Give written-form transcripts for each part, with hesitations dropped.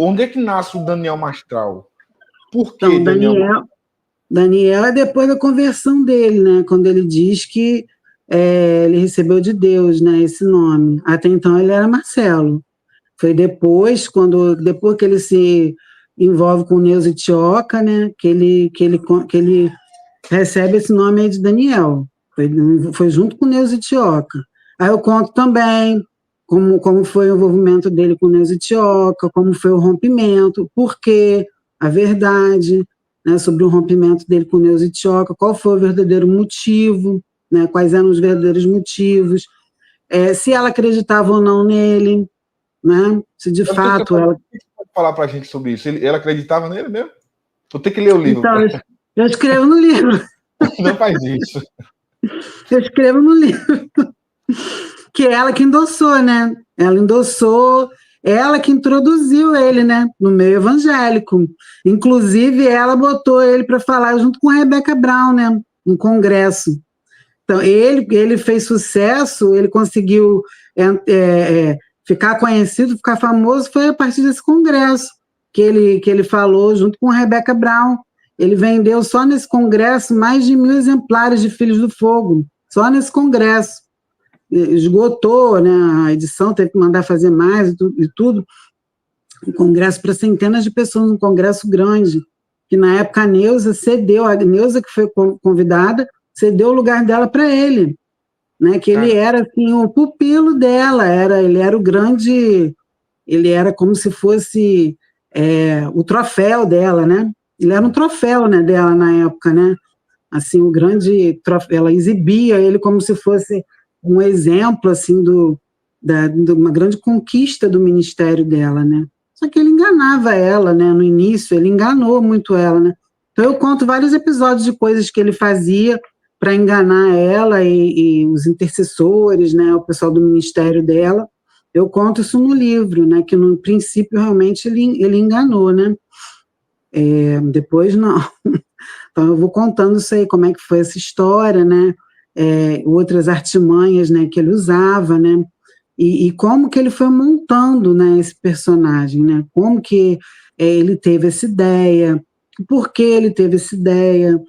onde é que nasce o Daniel Mastral? Por que Então, Daniel é depois da conversão dele, né? Quando ele diz que ele recebeu de Deus, né, esse nome. Até então ele era Marcelo. Foi depois que ele se envolve com Neuza Tioca, né, que ele recebe esse nome aí de Daniel. Foi junto com Neuza Tioca. Aí eu conto também como foi o envolvimento dele com Neuza Tioca, como foi o rompimento, por quê, a verdade, né, sobre o rompimento dele com Neuza Tioca, qual foi o verdadeiro motivo, né, quais eram os verdadeiros motivos, se ela acreditava ou não nele, né, se de fato ela... Você pode falar para a gente sobre isso? Ela acreditava nele mesmo? Vou ter que ler o livro. Então, eu escrevo no livro. Não faz isso. Eu escrevo no livro. Que é ela que endossou, né? Ela endossou, ela que introduziu ele, né? No meio evangélico. Inclusive, ela botou ele para falar junto com a Rebecca Brown, né? No congresso. Então, ele fez sucesso, ele conseguiu ficar conhecido, ficar famoso, foi a partir desse congresso que ele falou junto com a Rebecca Brown. Ele vendeu só nesse congresso mais de 1.000 exemplares de Filhos do Fogo, só nesse congresso. Esgotou, né, a edição, teve que mandar fazer mais e tudo. Um congresso para centenas de pessoas, um congresso grande, que na época a Neuza que foi convidada, cedeu o lugar dela para ele, né, que ele era assim, o pupilo dela, ele era o grande, ele era como se fosse o troféu dela, né? Ele era um troféu, né, dela na época, né? Assim, o grande troféu, ela exibia ele como se fosse um exemplo assim de uma grande conquista do ministério dela, né? Só que ele enganava ela, né? No início ele enganou muito ela, né? Então eu conto vários episódios de coisas que ele fazia para enganar ela e os intercessores, né? O pessoal do ministério dela. Eu conto isso no livro, né? Que no princípio realmente ele enganou, né? Depois não. Então eu vou contando isso aí, como é que foi essa história, né? Outras artimanhas, né, que ele usava, né, e como que ele foi montando, né, esse personagem, né, como que ele teve essa ideia, por que ele teve essa ideia,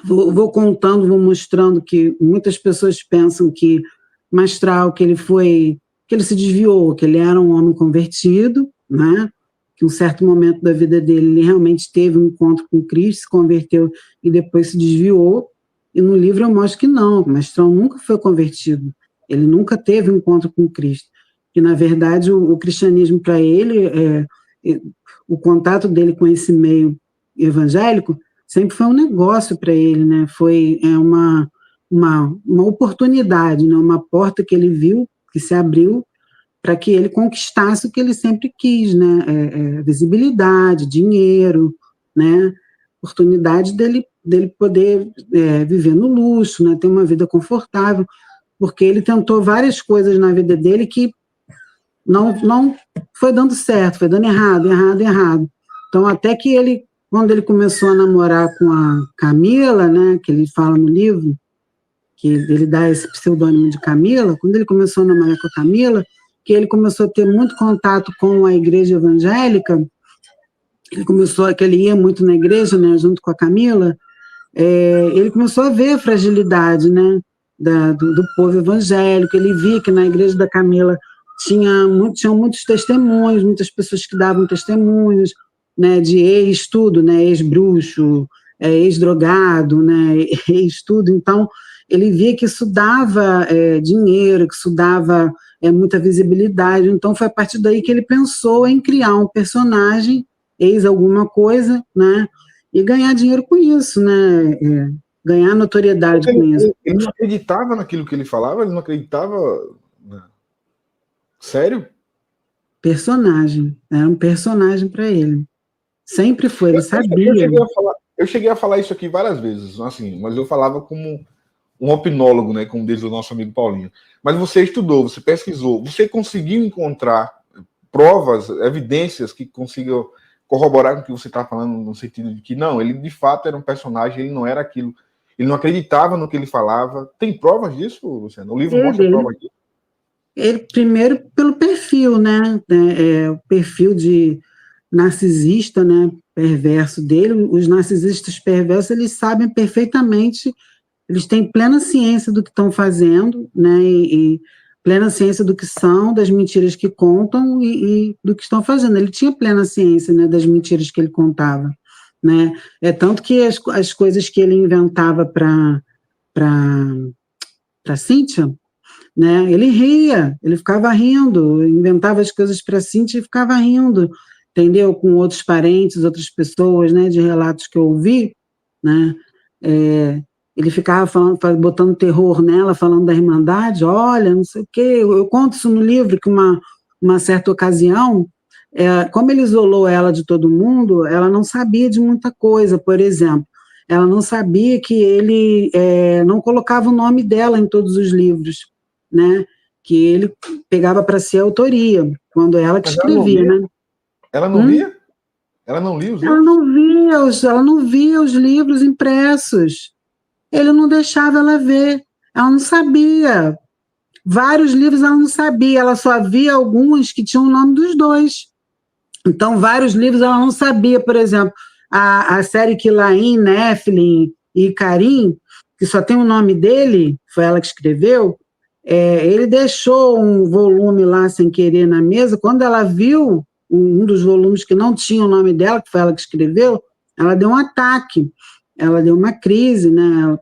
vou contando, vou mostrando que muitas pessoas pensam que Mastral, que ele se desviou, que ele era um homem convertido, né, que em um certo momento da vida dele ele realmente teve um encontro com Cristo, se converteu e depois se desviou. E no livro eu mostro que não, o Mastral nunca foi convertido, ele nunca teve um encontro com Cristo. E, na verdade, o cristianismo para ele, o contato dele com esse meio evangélico, sempre foi um negócio para ele, né? Foi uma oportunidade, né? Uma porta que ele viu, que se abriu, para que ele conquistasse o que ele sempre quis, né? Visibilidade, dinheiro, né? Oportunidade dele poder viver no luxo, né, ter uma vida confortável, porque ele tentou várias coisas na vida dele que não foi dando certo, foi dando errado. Então, até que quando ele começou a namorar com a Camila, né, que ele fala no livro, que ele dá esse pseudônimo de Camila, quando ele começou a namorar com a Camila, que ele começou a ter muito contato com a igreja evangélica, que ele ia muito na igreja, né, junto com a Camila, ele começou a ver a fragilidade, né, do povo evangélico. Ele via que na igreja da Camila tinham muitos testemunhos, muitas pessoas que davam testemunhos, né, de ex-tudo, né, ex-bruxo, ex-drogado, né, ex-tudo. Então, ele via que isso dava dinheiro, que isso dava muita visibilidade. Então, foi a partir daí que ele pensou em criar um personagem, ex alguma coisa, né, e ganhar dinheiro com isso, né? Ganhar notoriedade com isso. Ele não acreditava naquilo que ele falava? Ele não acreditava? Sério? Personagem. Era um personagem para ele. Sempre foi, ele sabia. Eu cheguei a falar isso aqui várias vezes, assim, mas eu falava como um opinólogo, né? Como diz o nosso amigo Paulinho. Mas você estudou, você pesquisou, você conseguiu encontrar provas, evidências que consigam corroborar com o que você está falando, no sentido de que, não, ele de fato era um personagem, ele não era aquilo, ele não acreditava no que ele falava. Tem provas disso, Luciano? O livro mostra provas disso? Ele, primeiro, pelo perfil, né? O perfil de narcisista, né, perverso dele. Os narcisistas perversos, eles sabem perfeitamente, eles têm plena ciência do que estão fazendo, né, e plena ciência do que são, das mentiras que contam e do que estão fazendo. Ele tinha plena ciência, né, das mentiras que ele contava, né. É tanto que as coisas que ele inventava para Cíntia, né, ele ria, ele ficava rindo, inventava as coisas para Cíntia e ficava rindo, entendeu? Com outros parentes, outras pessoas, né, de relatos que eu ouvi, né, ele ficava falando, botando terror nela, falando da Irmandade, olha, não sei o quê, eu conto isso no livro, que uma certa ocasião, como ele isolou ela de todo mundo, ela não sabia de muita coisa, por exemplo, ela não sabia que ele não colocava o nome dela em todos os livros, né, que ele pegava para si a autoria, quando ela que escrevia, né? Ela não lia? Ela não lia os livros? Ela não via os livros impressos. Ele não deixava ela ver. Ela não sabia. Vários livros ela não sabia. Ela só via alguns que tinham o nome dos dois. Então, vários livros ela não sabia. Por exemplo, a série Quilaim, Nephilim e Carim, que só tem o nome dele, foi ela que escreveu, ele deixou um volume lá sem querer na mesa. Quando ela viu um dos volumes que não tinha o nome dela, que foi ela que escreveu, ela deu um ataque, ela deu uma crise, né?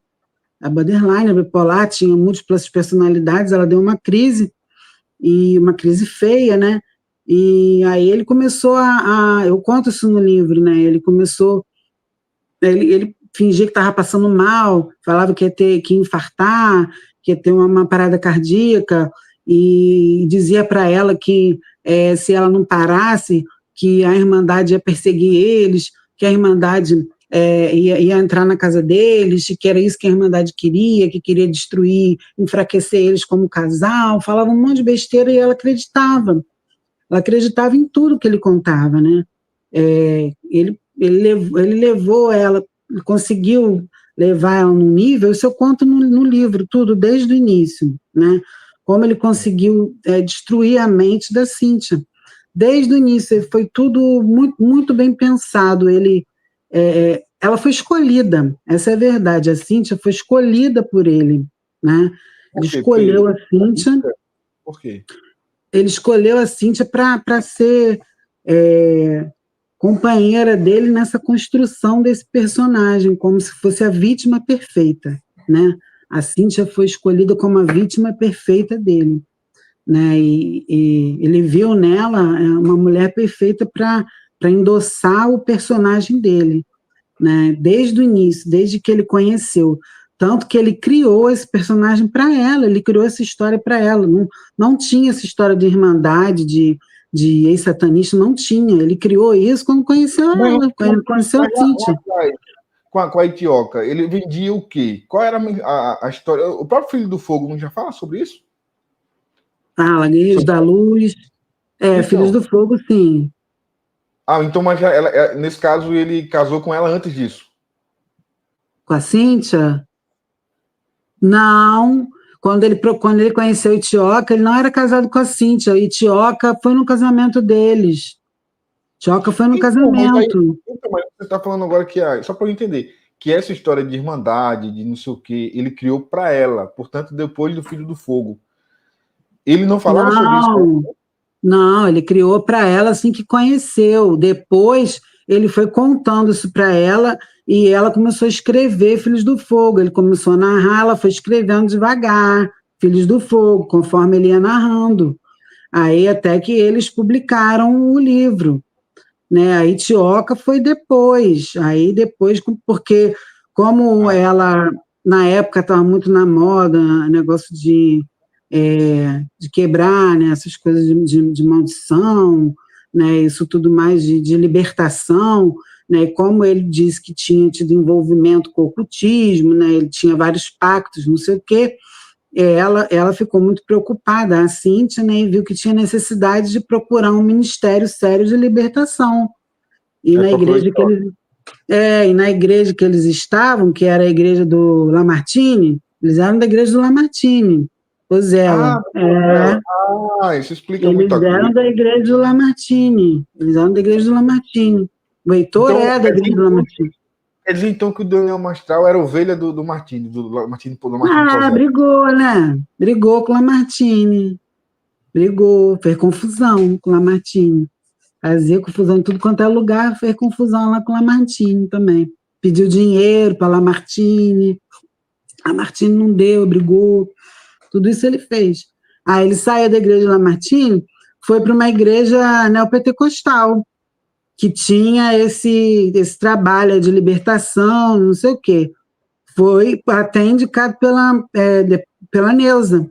A borderline, a bipolar, tinha múltiplas personalidades, ela deu uma crise, e uma crise feia, né? E aí ele começou eu conto isso no livro, né? Ele fingia que estava passando mal, falava que ia infartar, que ia ter uma parada cardíaca, e dizia para ela que se ela não parasse, que a Irmandade ia perseguir eles, que a Irmandade ia entrar na casa deles, que era isso que a Irmandade queria, que queria destruir, enfraquecer eles como casal, falava um monte de besteira e ela acreditava. Ela acreditava em tudo que ele contava, né? Ele levou ela, conseguiu levar ela num nível, isso eu conto no livro, tudo, desde o início, né? Como ele conseguiu destruir a mente da Cíntia. Desde o início, foi tudo muito, muito bem pensado. Ela foi escolhida, essa é a verdade, a Cíntia foi escolhida por ele, né? Ele escolheu a Cíntia. Por quê? Ele escolheu a Cíntia para ser companheira dele nessa construção desse personagem, como se fosse a vítima perfeita, né? A Cíntia foi escolhida como a vítima perfeita dele, né? E ele viu nela uma mulher perfeita para endossar o personagem dele, né? Desde o início, desde que ele conheceu. Tanto que ele criou esse personagem para ela, ele criou essa história para ela. Não tinha essa história de irmandade, de ex-satanista, não tinha. Ele criou isso quando conheceu ela, quando conheceu a Cíntia. Com a Itioca, ele vendia o quê? Qual era a história? O próprio Filho do Fogo não já fala sobre isso? Fala, Guerreiros da Luz. Então, Filhos do Fogo, sim. Então, mas nesse caso, ele casou com ela antes disso? Com a Cíntia? Não. Quando ele conheceu Itioca, ele não era casado com a Cíntia. Itioca foi no casamento deles. Itioca foi no casamento. Mas você está falando agora que, só para eu entender, que essa história de irmandade, de não sei o quê, ele criou para ela, portanto, depois do Filho do Fogo. Ele não falava sobre isso? Não, ele criou para ela assim que conheceu. Depois, ele foi contando isso para ela e ela começou a escrever Filhos do Fogo. Ele começou a narrar, ela foi escrevendo devagar, Filhos do Fogo, conforme ele ia narrando. Aí até que eles publicaram o livro, né? A Itioca foi depois. Aí depois, porque como ela, na época, estava muito na moda, negócio de quebrar, né, essas coisas de maldição, né, isso tudo mais de libertação, né, como ele disse que tinha tido envolvimento com o ocultismo, né, ele tinha vários pactos, não sei o quê, ela ficou muito preocupada, a Cíntia, né, e viu que tinha necessidade de procurar um ministério sério de libertação. E na igreja que eles estavam, que era a igreja do Lamartine, eles eram da igreja do Lamartine, Rosella. Isso explica Eles muita coisa. eram da igreja do Lamartine. Eles eram da igreja do Lamartine. O Heitor Então, é da igreja do Lamartine. Quer dizer, então, que o Daniel Mastral era ovelha do Martini, do Martini Pozella. Brigou, né? Brigou com o Lamartine. Brigou, fez confusão com o Lamartine. Fazia confusão em tudo quanto é lugar, fez confusão lá com o Lamartine também. Pediu dinheiro para Lamartine. A Martine não deu, brigou. Tudo isso ele fez. Aí ele saiu da igreja de Lamartine, foi para uma igreja neopentecostal, que tinha esse trabalho de libertação, não sei o quê. Foi até indicado pela Neuza,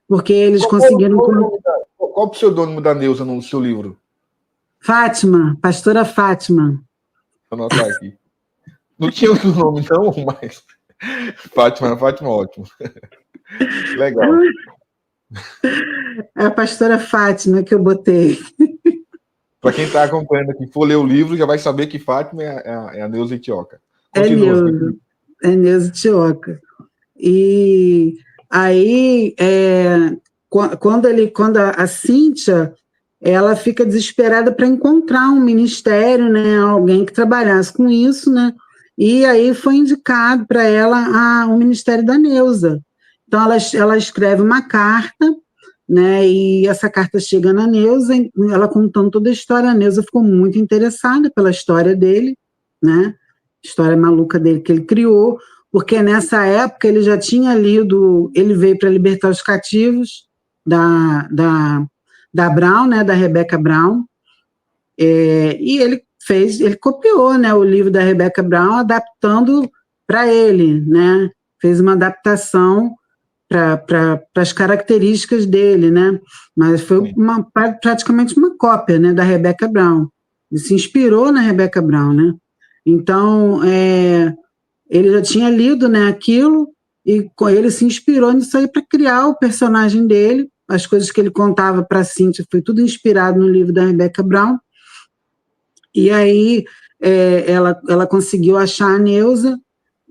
porque eles conseguiram... Qual o pseudônimo da Neuza no seu livro? Fátima, pastora Fátima. Vou anotar aqui. Não tinha outro nome, não, mas... Fátima, ótimo. Legal. É a pastora Fátima que eu botei. Para quem está acompanhando aqui, for ler o livro, já vai saber que Fátima é a Neuza Itioca. Continua. É Neuza Itioca. E aí, quando a Cíntia, ela fica desesperada para encontrar um ministério, né, alguém que trabalhasse com isso, né, e aí foi indicado para ela o ministério da Neuza. Então, ela escreve uma carta, né, e essa carta chega na Neuza, ela contando toda a história. A Neuza ficou muito interessada pela história dele, né, história maluca dele que ele criou, porque nessa época ele já tinha lido, ele veio para libertar os cativos da Brown, né, da Rebecca Brown, e ele copiou, né, o livro da Rebecca Brown, adaptando para ele, né, fez uma adaptação para as características dele, né, mas foi praticamente uma cópia, né, da Rebecca Brown. Ele se inspirou na Rebecca Brown, né, então ele já tinha lido, né, aquilo, e ele se inspirou nisso aí para criar o personagem dele. As coisas que ele contava para a Cíntia foi tudo inspirado no livro da Rebecca Brown. E aí ela conseguiu achar a Neuza,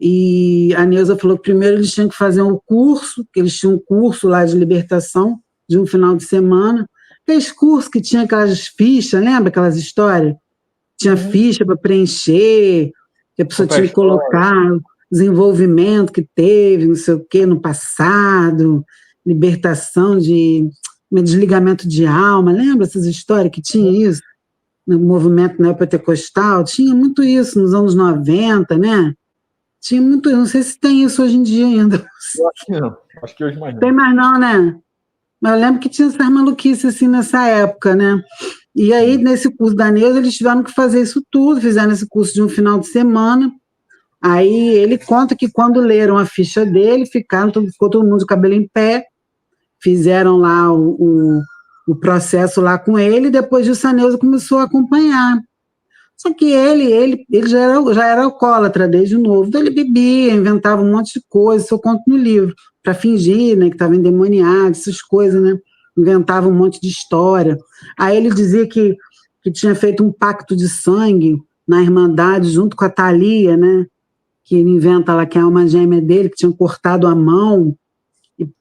e a Neuza falou que primeiro eles tinham que fazer um curso, que eles tinham um curso lá de libertação, de um final de semana. Aqueles cursos que tinha aquelas fichas, lembra aquelas histórias? Tinha ficha para preencher, que a pessoa tinha que colocar o desenvolvimento que teve, não sei o quê, no passado, libertação de desligamento de alma, lembra essas histórias que tinha isso? No movimento neopentecostal, tinha muito isso nos anos 90, né? Tinha muito, não sei se tem isso hoje em dia ainda. Eu acho que não, acho que hoje mais não. Tem mais não, né? Mas eu lembro que tinha essas maluquices assim nessa época, né? E aí, nesse curso da Neuza, eles tiveram que fazer isso tudo, fizeram esse curso de um final de semana. Aí ele conta que quando leram a ficha dele, ficou todo mundo de cabelo em pé, fizeram lá o processo lá com ele, e depois disso a Neuza começou a acompanhar. Só que ele já era alcoólatra desde novo, então ele bebia, inventava um monte de coisa, isso eu conto no livro, para fingir, né, que estava endemoniado, essas coisas, né, inventava um monte de história. Aí ele dizia que tinha feito um pacto de sangue na Irmandade junto com a Thalia, né, que ele inventa lá que é a alma gêmea dele, que tinha cortado a mão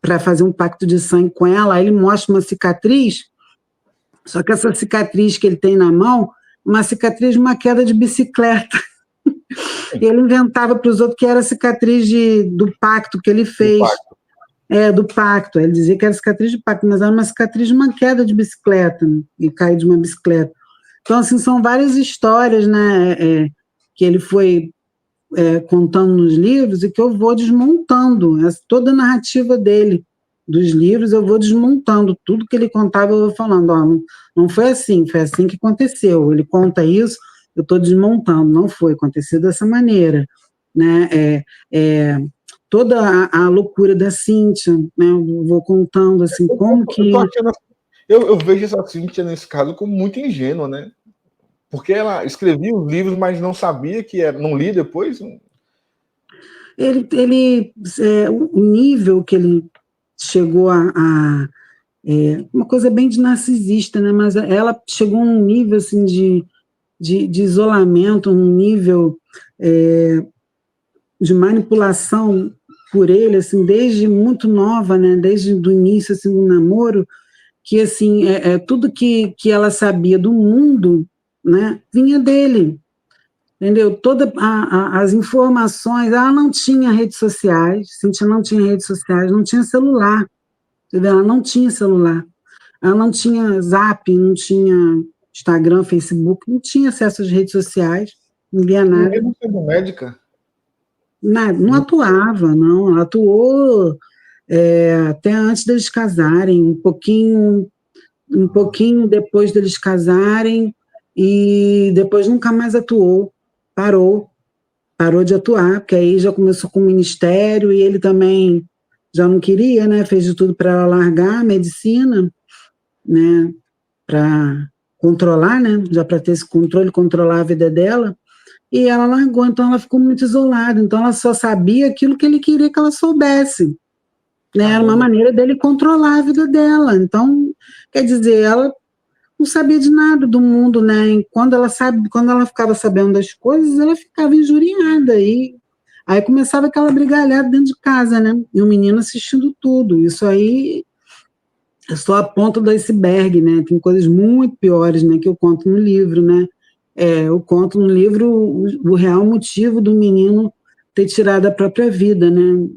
para fazer um pacto de sangue com ela. Aí ele mostra uma cicatriz, só que essa cicatriz que ele tem na mão, uma cicatriz de uma queda de bicicleta. Ele inventava para os outros que era cicatriz do pacto que ele fez. Do pacto. Ele dizia que era cicatriz de pacto, mas era uma cicatriz de uma queda de bicicleta, né? E cair de uma bicicleta. Então, assim, são várias histórias, né, que ele foi contando nos livros e que eu vou desmontando. Toda a narrativa dele, dos livros, eu vou desmontando. Tudo que ele contava, eu vou falando, não foi assim que aconteceu. Ele conta isso, eu estou desmontando, não foi, aconteceu dessa maneira, né? Toda a loucura da Cíntia, né? Eu vou contando, assim, como que... Eu vejo essa Cíntia, nesse caso, como muito ingênua, né? Porque ela escrevia os livros, mas não sabia que era, não lia depois? O nível que ele chegou uma coisa bem de narcisista, né? Mas ela chegou a um nível assim, de isolamento, um nível de manipulação por ele, assim, desde muito nova, né, desde o início, assim, do namoro, que, assim, tudo que ela sabia do mundo, né, vinha dele, entendeu? Todas as informações, ela não tinha redes sociais, Cíntia não tinha redes sociais, não tinha celular, entendeu? Ela não tinha celular, ela não tinha Zap, não tinha Instagram, Facebook, não tinha acesso às redes sociais, não via nada. Mesmo sendo médica? Não atuava, não. Ela atuou até antes deles casarem, um pouquinho depois deles casarem, e depois nunca mais atuou. Parou de atuar, porque aí já começou com o ministério, e ele também já não queria, né? Fez de tudo para ela largar a medicina, né? Para controlar, né? Já para ter esse controle, controlar a vida dela. E ela largou, então ela ficou muito isolada, então ela só sabia aquilo que ele queria que ela soubesse, né? Era uma maneira dele controlar a vida dela, então, quer dizer, ela não sabia de nada do mundo, né? E quando ela ficava sabendo das coisas, ela ficava injuriada, e aí começava aquela brigalhada dentro de casa, né? E o menino assistindo tudo, isso aí é só a ponta do iceberg, né? Tem coisas muito piores, né, que eu conto no livro, né? Eu conto no livro o real motivo do menino ter tirado a própria vida, né?